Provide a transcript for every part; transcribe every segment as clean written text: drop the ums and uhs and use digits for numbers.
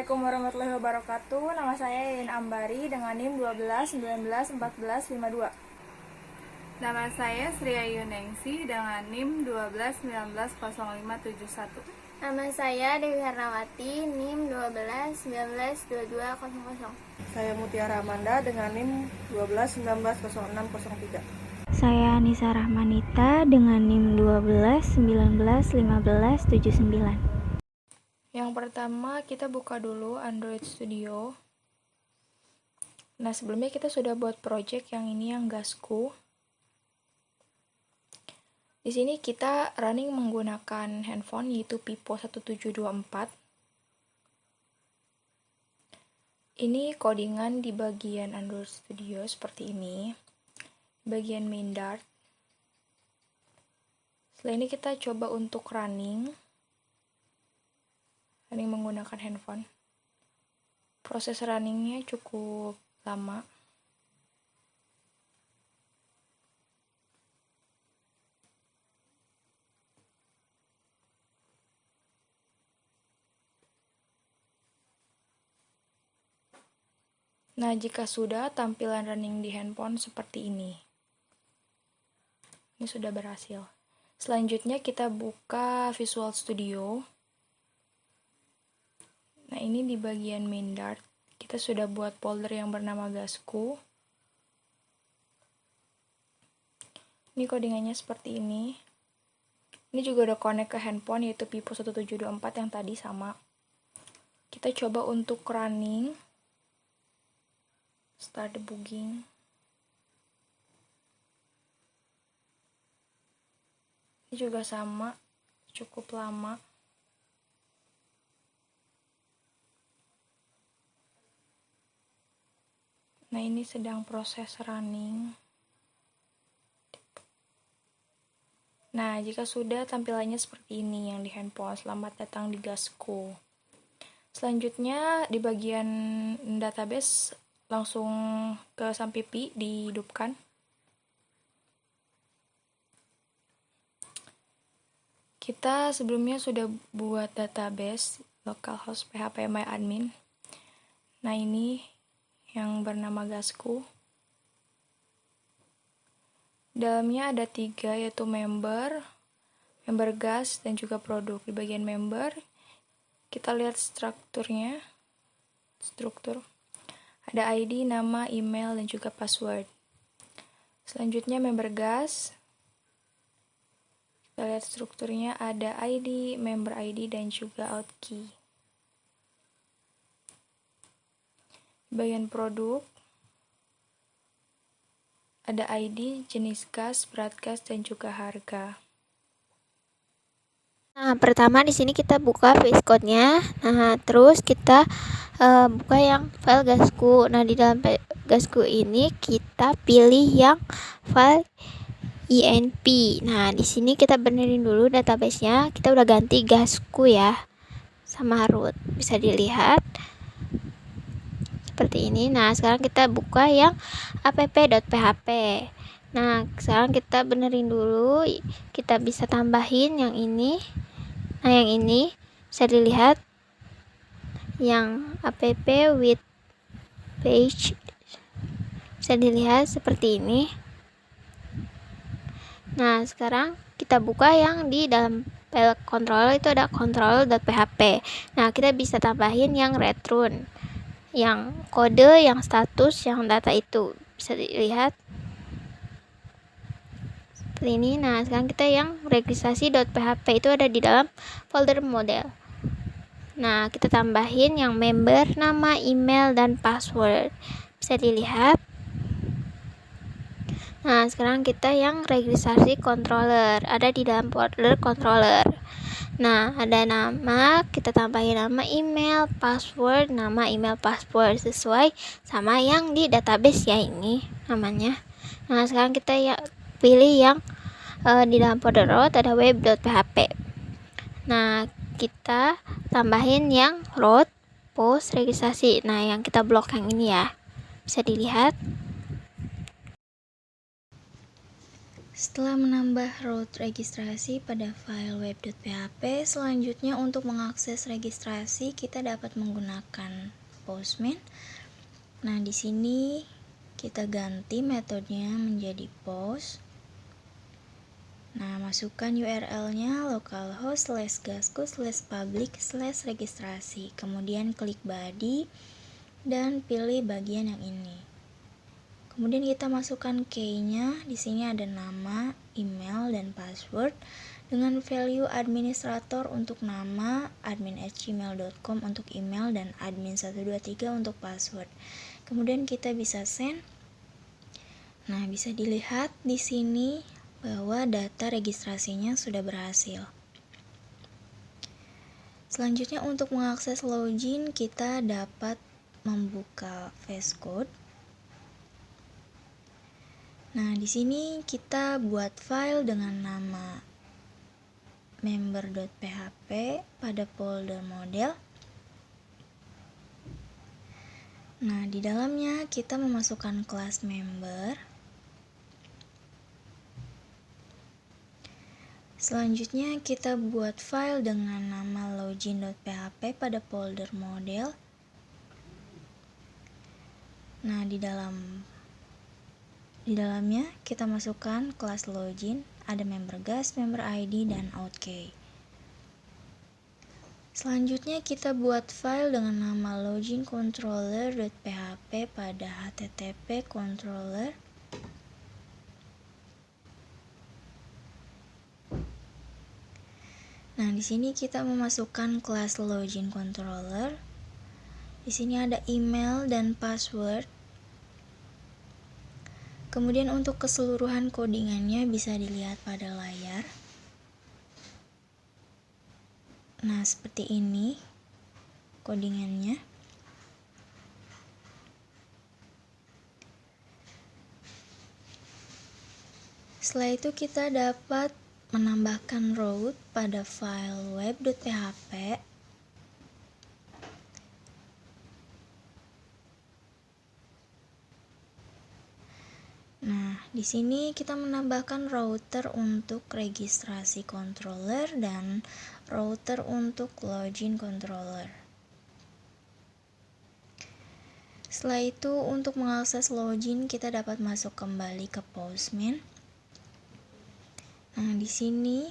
Assalamualaikum warahmatullahi wabarakatuh. Nama saya Yayin Ambari dengan NIM 12191452. Nama saya Sri Ayu Nengsi dengan NIM 12190571. Nama saya Dewi Harnawati, NIM 12192200. Saya Mutiara Amanda dengan NIM 12190603. Saya Nisa Rahmanita dengan NIM 12191579. Yang pertama kita buka dulu Android Studio. Nah, sebelumnya kita sudah buat project yang ini, yang Gasku. Di sini kita running menggunakan handphone yaitu Vivo 1724. Ini codingan di bagian Android Studio seperti ini. Bagian main dart. Setelah ini kita coba untuk running menggunakan handphone. Proses runningnya cukup lama. Nah, jika sudah, tampilan running di handphone seperti ini. Ini sudah berhasil. Selanjutnya kita buka Visual Studio. Nah, ini di bagian main dart, kita sudah buat folder yang bernama Gasku. Ini codingannya seperti ini. Ini juga udah connect ke handphone yaitu Vivo 1724 yang tadi sama. Kita coba untuk running. Start debugging. Ini juga sama, cukup lama. Nah, ini sedang proses running. Nah, jika sudah, tampilannya seperti ini yang di handphone. Selamat datang di Gasku. Selanjutnya, di bagian database, langsung ke Sampipi dihidupkan. Kita sebelumnya sudah buat database localhost php myadmin. Nah, ini yang bernama Gasku. Dalamnya ada 3, yaitu member gas, dan juga produk. Di bagian member, kita lihat struktur. Ada ID, nama, email, dan juga password. Selanjutnya member gas. Kita lihat strukturnya, ada ID, member ID, dan juga out key. Bagian produk, ada ID, jenis gas, berat gas, dan juga harga. Nah, pertama di sini kita buka VS Code-nya. Nah, terus kita buka yang file Gasku. Nah, di dalam Gasku ini kita pilih yang file INP. Nah, di sini kita benerin dulu database-nya. Kita udah ganti Gasku ya sama root. Bisa dilihat seperti ini. Nah, sekarang kita buka yang app.php. Nah, sekarang kita benerin dulu. Kita bisa tambahin yang ini. Nah, yang ini bisa dilihat yang app with page. Bisa dilihat seperti ini. Nah, sekarang kita buka yang di dalam file controller, itu ada control.php. Nah, kita bisa tambahin yang return, yang kode, yang status, yang data itu bisa dilihat seperti ini. Nah, sekarang kita yang registrasi.php itu ada di dalam folder model. Nah, kita tambahin yang member, nama, email, dan password bisa dilihat. Nah, sekarang kita yang registrasi controller ada di dalam folder controller. Nah, ada nama, kita tambahin nama, email, password, nama, email, password sesuai sama yang di database ya, ini namanya. Nah, sekarang kita ya pilih yang di dalam folder root ada web.php. Nah, kita tambahin yang root post registrasi. Nah, yang kita blok yang ini ya, bisa dilihat. Setelah menambah root registrasi pada file web.php, selanjutnya untuk mengakses registrasi kita dapat menggunakan Postman. Nah, di sini kita ganti metodenya menjadi post. Nah, masukkan URL-nya localhost/gasku/public/registrasi. Kemudian klik body dan pilih bagian yang ini. Kemudian kita masukkan key-nya. Di sini ada nama, email, dan password dengan value administrator untuk nama, admin@gmail.com untuk email, dan admin123 untuk password. Kemudian kita bisa send. Nah, bisa dilihat di sini bahwa data registrasinya sudah berhasil. Selanjutnya untuk mengakses login, kita dapat membuka VS Code. Nah, di sini kita buat file dengan nama member.php pada folder model. Nah, di dalamnya kita memasukkan kelas member. Selanjutnya kita buat file dengan nama login.php pada folder model. Nah, di dalamnya kita masukkan kelas login, ada member guest, member ID, dan outkey. Selanjutnya kita buat file dengan nama login controller.php pada http controller. Nah, di sini kita memasukkan kelas login controller. Di sini ada email dan password. Kemudian untuk keseluruhan codingannya bisa dilihat pada layar. Nah, seperti ini codingannya. Setelah itu kita dapat menambahkan root pada file web.php. Nah, di sini kita menambahkan router untuk registrasi controller dan router untuk login controller. Setelah itu untuk mengakses login kita dapat masuk kembali ke Postman. Nah, di sini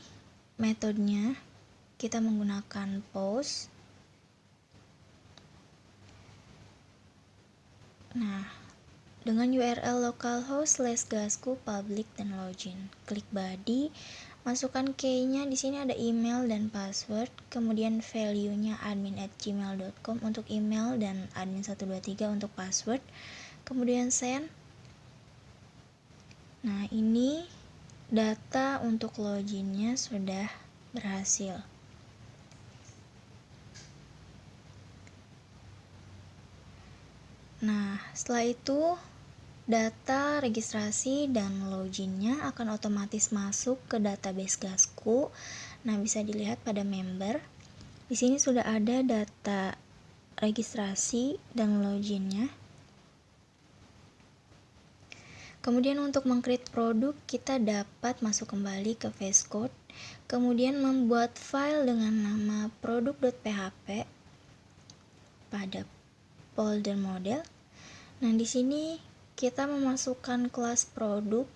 metodenya kita menggunakan post. Nah, dengan URL localhost/gasku public dan login. Klik body, masukkan key-nya. Di sini ada email dan password, kemudian value-nya admin@gmail.com untuk email dan admin123 untuk password. Kemudian send. Nah, ini data untuk loginnya sudah berhasil. Nah, setelah itu data registrasi dan loginnya akan otomatis masuk ke database Gasku. Nah, bisa dilihat pada member. Di sini sudah ada data registrasi dan loginnya. Kemudian untuk meng-create produk, kita dapat masuk kembali ke VS Code, kemudian membuat file dengan nama produk.php pada folder model. Nah, di sini kita memasukkan kelas produk.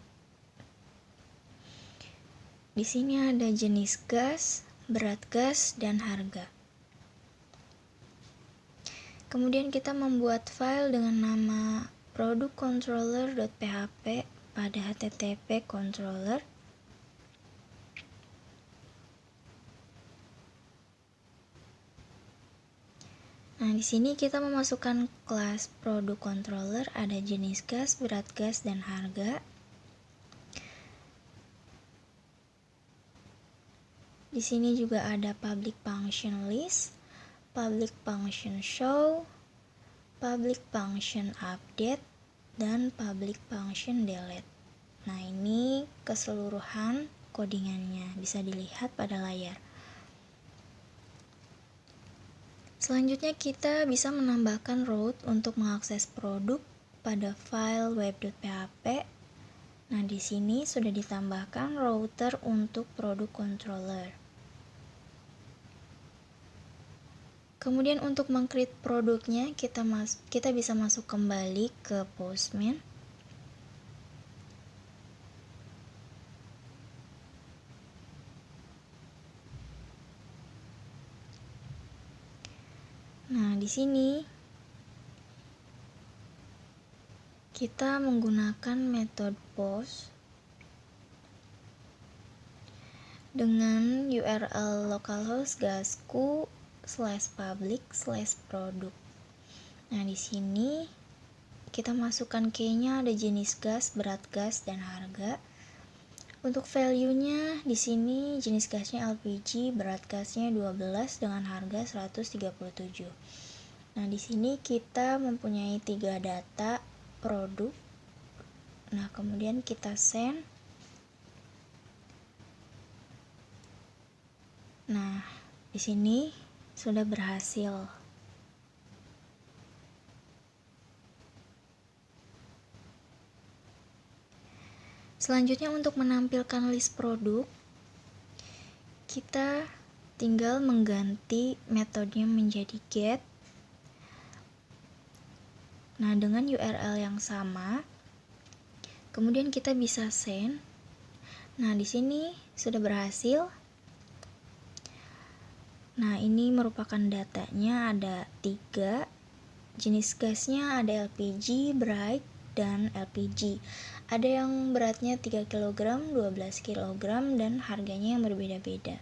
Di sini ada jenis gas, berat gas, dan harga. Kemudian kita membuat file dengan nama produk controller.php pada http controller. Nah, di sini kita memasukkan kelas produk controller, ada jenis gas, berat gas, dan harga. Di sini juga ada public function list, public function show, public function update, dan public function delete. Nah, ini keseluruhan codingannya bisa dilihat pada layar. Selanjutnya kita bisa menambahkan root untuk mengakses produk pada file web.php. Nah, di sini sudah ditambahkan router untuk produk controller. Kemudian untuk meng-create produknya, kita bisa masuk kembali ke Postman. Nah, di sini kita menggunakan metode post dengan URL localhost gasku/public/produk. Nah, di sini kita masukkan key-nya, ada jenis gas, berat gas, dan harga. Untuk value-nya di sini jenis gasnya LPG, berat gasnya 12 dengan harga 137. Nah, di sini kita mempunyai 3 data produk. Nah, kemudian kita send. Nah, di sini sudah berhasil. Selanjutnya untuk menampilkan list produk, kita tinggal mengganti metodenya menjadi get. Nah, dengan URL yang sama, kemudian kita bisa send. Nah, di sini sudah berhasil. Nah, ini merupakan datanya, ada 3. Jenis gasnya ada LPG, bright, dan LPG. Ada yang beratnya 3 kg, 12 kg, dan harganya yang berbeda-beda.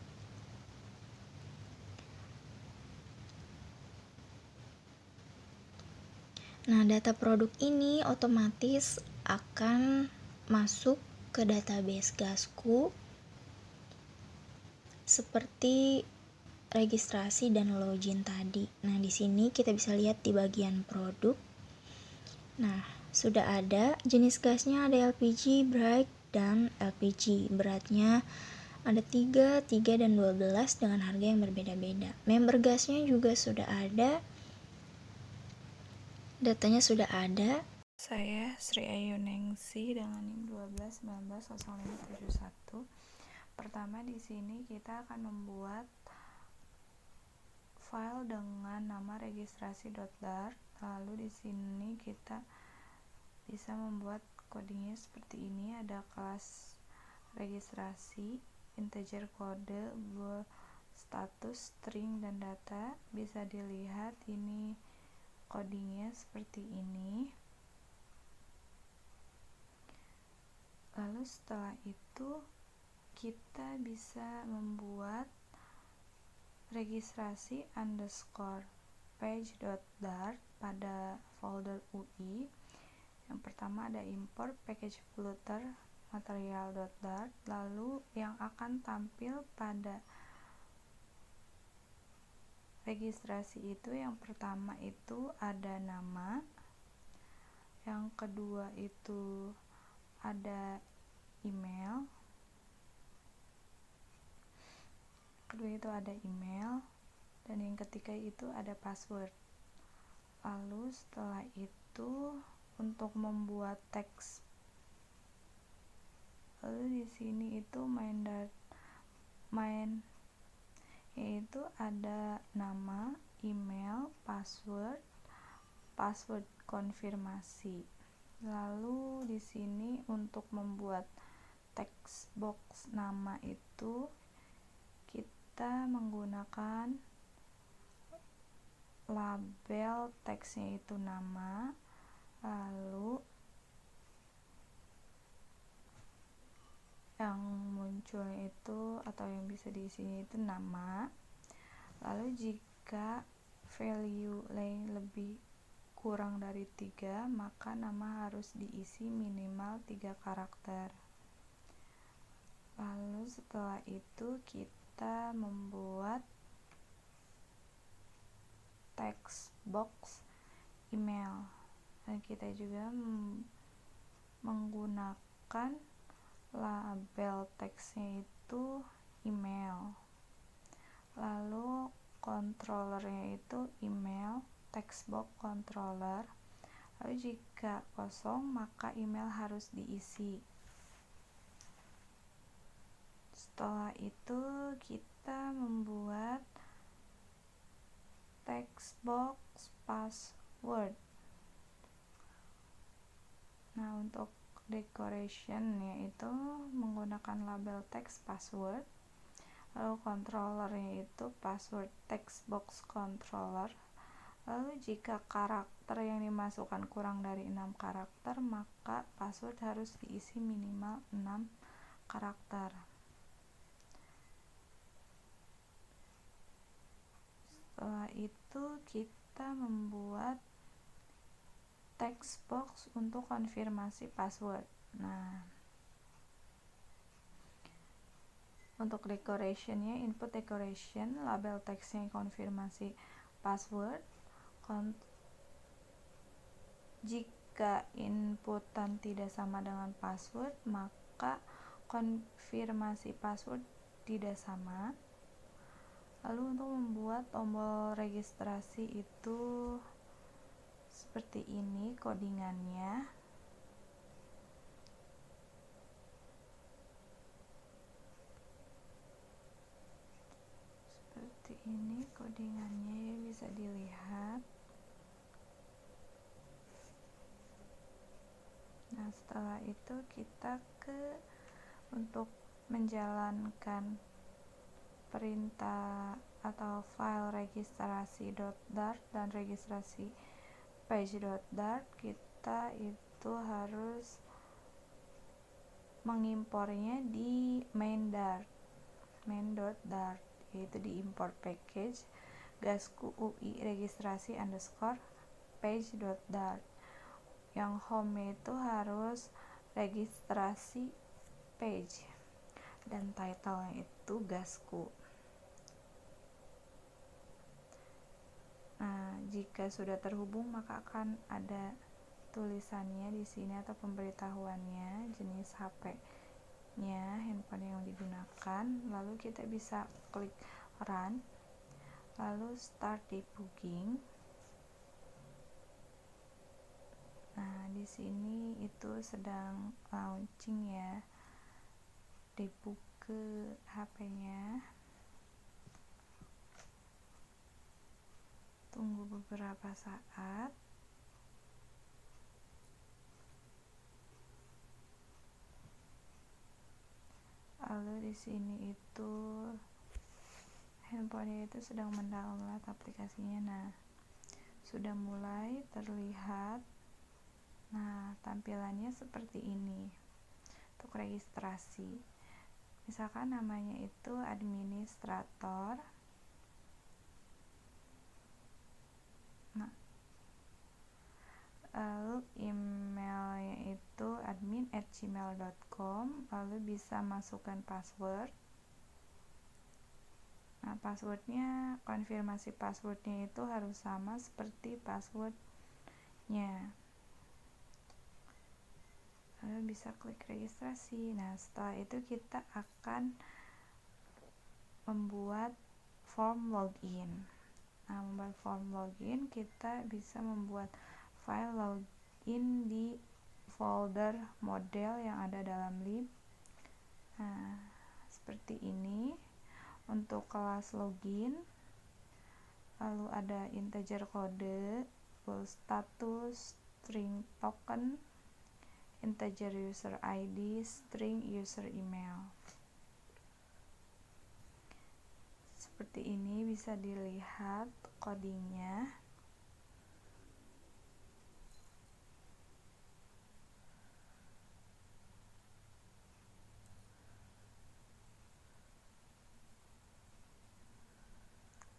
Nah, data produk ini otomatis akan masuk ke database Gasku seperti registrasi dan login tadi. Nah, di sini kita bisa lihat di bagian produk. Nah, sudah ada jenis gasnya, ada LPG, bright, dan LPG. Beratnya ada 3, 3, dan 12 dengan harga yang berbeda-beda. Member gasnya juga sudah ada. Datanya sudah ada. Saya Sri Ayu Nengsi dengan NIM 12190571. Pertama di sini kita akan membuat file dengan nama registrasi.dart. Lalu di sini kita bisa membuat codingnya seperti ini. Ada kelas registrasi, integer kode, status, string, dan data. Bisa dilihat ini codingnya seperti ini. Lalu setelah itu kita bisa membuat registrasi underscore page.dart pada folder UI. Yang pertama ada import package flutter material.dart. Lalu yang akan tampil pada registrasi itu, yang pertama itu ada nama, yang kedua itu ada email, dan yang ketiga itu ada password. Lalu setelah itu untuk membuat teks, lalu di sini itu main yaitu ada nama, email, password konfirmasi. Lalu di sini untuk membuat text box nama itu kita menggunakan label teksnya itu nama, lalu yang muncul itu atau yang bisa diisi itu nama. Lalu jika value lebih kurang dari 3, maka nama harus diisi minimal 3 karakter. Lalu setelah itu kita membuat text box email, dan kita juga menggunakan label teksnya itu email. Lalu controllernya itu email, text box controller. Lalu jika kosong maka email harus diisi. setelah itu kita membuat text box password. Nah, untuk decoration yaitu menggunakan label text password, lalu controllernya itu password text box controller. Lalu jika karakter yang dimasukkan kurang dari 6 karakter, maka password harus diisi minimal 6 karakter. Setelah itu kita membuat text box untuk konfirmasi password. Nah, untuk decorationnya, input decoration, label teksnya konfirmasi password. Jika inputan tidak sama dengan password, maka konfirmasi password tidak sama. Lalu untuk membuat tombol registrasi itu seperti ini codingannya. Seperti ini codingannya, ya, bisa dilihat. Nah, setelah itu kita untuk menjalankan perintah atau file registrasi.dart dan registrasi page.dart, kita itu harus mengimpornya di main.dart, yaitu di import package gasku UI registrasi underscore page.dart. Yang home itu harus registrasi page dan title-nya itu gasku. Nah, jika sudah terhubung maka akan ada tulisannya di sini atau pemberitahuannya, jenis HP-nya, handphone yang digunakan. Lalu kita bisa klik run, lalu start debugging. Nah, di sini itu sedang launching ya, debug ke HP-nya. Tunggu beberapa saat. Lalu di sini itu handphonenya itu sedang mendownload aplikasinya. Nah, sudah mulai terlihat. Nah, tampilannya seperti ini untuk registrasi. Misalkan namanya itu administrator. Nah, lalu emailnya itu admin@gmail.com. Lalu bisa masukkan password. Nah, passwordnya, konfirmasi passwordnya itu harus sama seperti passwordnya. Lalu bisa klik registrasi. Nah, setelah itu kita akan membuat form login. Nah, membuat form login, kita bisa membuat file login di folder model yang ada dalam lib. Nah, seperti ini untuk kelas login. Lalu ada integer kode, status, string token, integer user ID, string user email. Seperti ini bisa dilihat codingnya.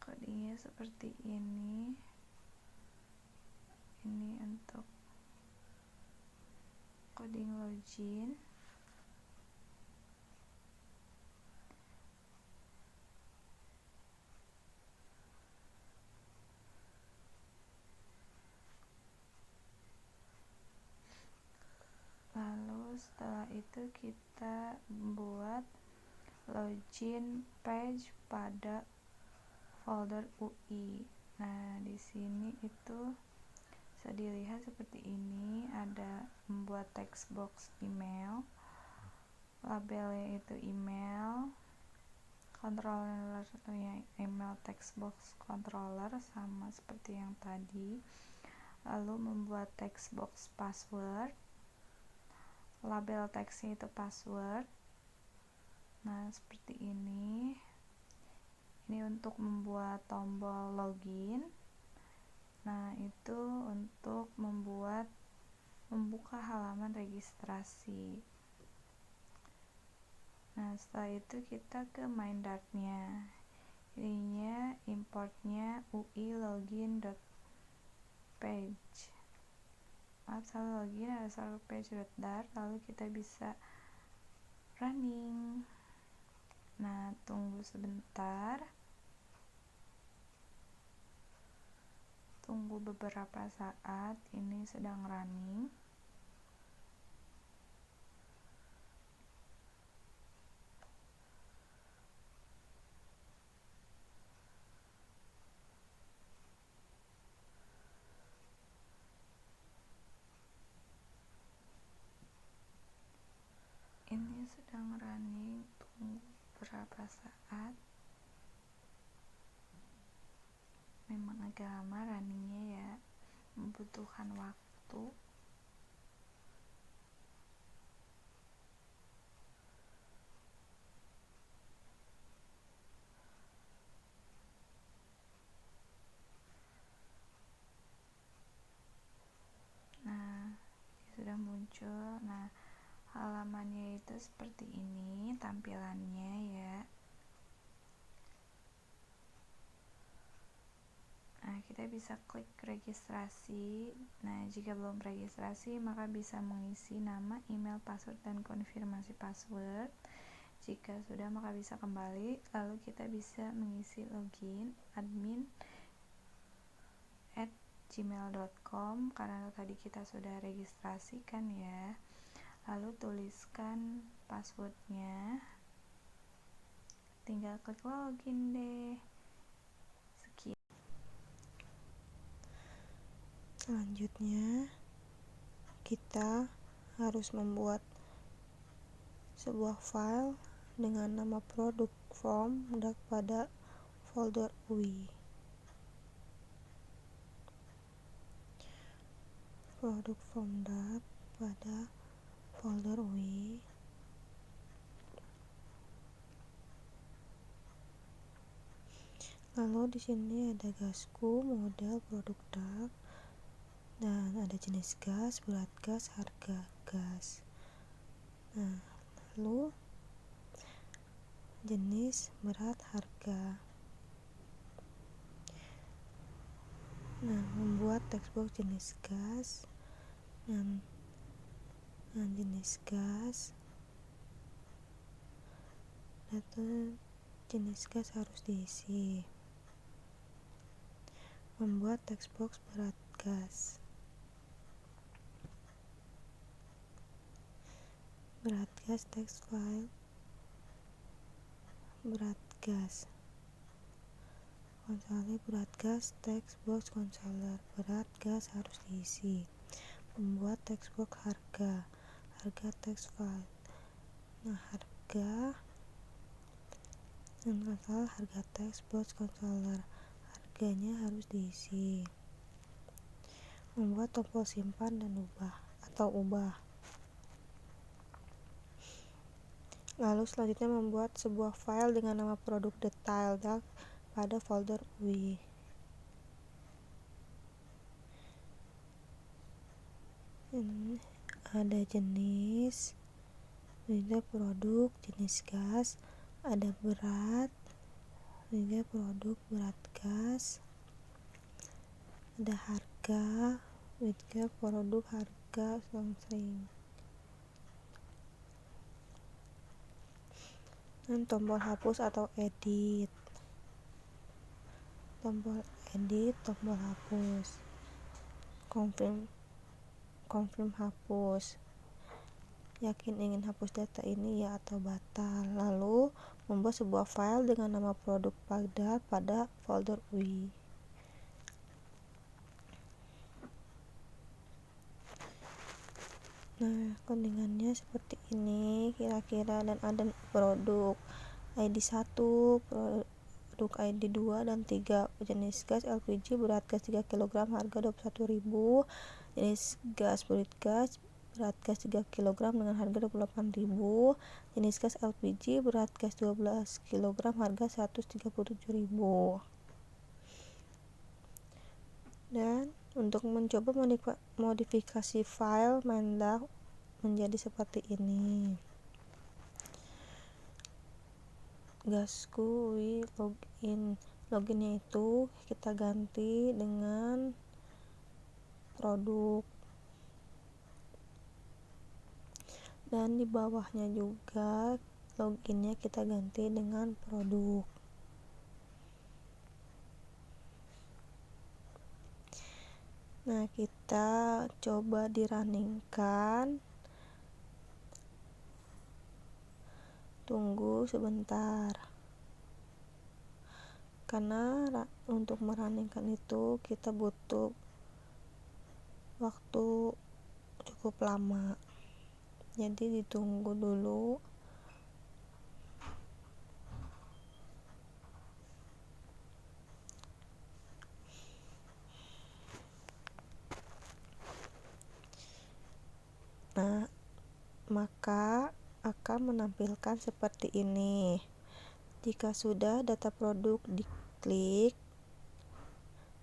Codingnya seperti ini. Ini untuk coding login. Lalu setelah itu kita membuat login page pada folder UI. Nah, di sini itu bisa dilihat seperti ini, ada membuat text box email, labelnya itu email, controllernya email text box controller sama seperti yang tadi. Lalu membuat text box password, label teksnya itu password. Nah, seperti ini untuk membuat tombol login. Nah, itu untuk membuka halaman registrasi. Nah, setelah itu kita ke MindDart-nya. Ininya importnya UI login.page. Salah login ada salah page.dart, lalu kita bisa running. Nah, tunggu sebentar. Tunggu beberapa saat, ini sedang running. Ini sedang running, tunggu beberapa saat. Memang agak lama runningnya ya, membutuhkan waktu. Nah, sudah muncul. Nah, halamannya itu seperti ini tampilannya ya. Nah, kita bisa klik registrasi. Nah, jika belum registrasi, maka bisa mengisi nama, email, password, dan konfirmasi password. Jika sudah, maka bisa kembali. Lalu kita bisa mengisi login admin@gmail.com karena tadi kita sudah registrasikan ya. Lalu tuliskan passwordnya. Tinggal klik login deh. Selanjutnya, kita harus membuat sebuah file dengan nama produk form pada folder UI. Produk form pada folder UI. Lalu di sini ada gasku, model, produk DAP, dan ada jenis gas, berat gas, harga gas. Nah, lalu jenis, berat, harga. Nah, membuat textbox jenis gas dan jenis gas. Data jenis gas harus diisi. Membuat textbox berat gas. Berat gas text file. Berat gas. Konsoler berat gas textbox konsoler. Berat gas harus diisi. Membuat textbox harga. Harga text file. Nah, harga dan konsoler harga textbox konsoler. Harganya harus diisi. Membuat tombol simpan dan ubah. Lalu selanjutnya membuat sebuah file dengan nama produk detail pada folder UI. Ini ada jenis, juga produk jenis gas, ada berat, juga produk berat gas, ada harga, juga produk harga sering. Dan tombol hapus atau edit. Tombol edit, tombol hapus. Confirm hapus. Yakin ingin hapus data ini ya atau batal. Lalu membuat sebuah file dengan nama produk pada folder UI. Nah, codingannya seperti ini kira-kira, dan ada produk, ID 1, produk ID 2 dan 3. Jenis gas LPG berat gas 3 kg harga 21.000. Jenis gas burit gas berat gas 3 kg dengan harga 28.000. Jenis gas LPG berat gas 12 kg harga 137.000. Dan untuk mencoba modifikasi file Mendak menjadi seperti ini. Gasku loginnya itu kita ganti dengan produk, dan di bawahnya juga loginnya kita ganti dengan produk. Nah, kita coba dirunningkan. Tunggu sebentar, karena untuk merunningkan itu kita butuh waktu cukup lama, jadi ditunggu dulu. Nah, maka akan menampilkan seperti ini. Jika sudah data produk diklik,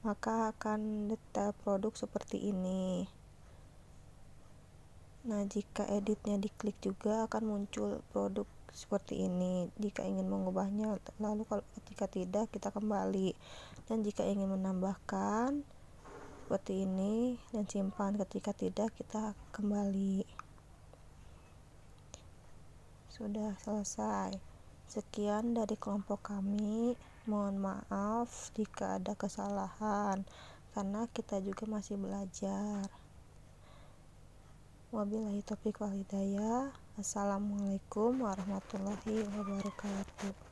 maka akan data produk seperti ini. Nah, jika editnya diklik juga akan muncul produk seperti ini jika ingin mengubahnya. Lalu kalau ketika tidak, kita kembali. Dan jika ingin menambahkan seperti ini dan simpan, ketika tidak kita kembali. Sudah selesai. Sekian dari kelompok kami. Mohon maaf jika ada kesalahan, karena kita juga masih belajar. Wabillahi taufiq wal hidayah. Assalamualaikum warahmatullahi wabarakatuh.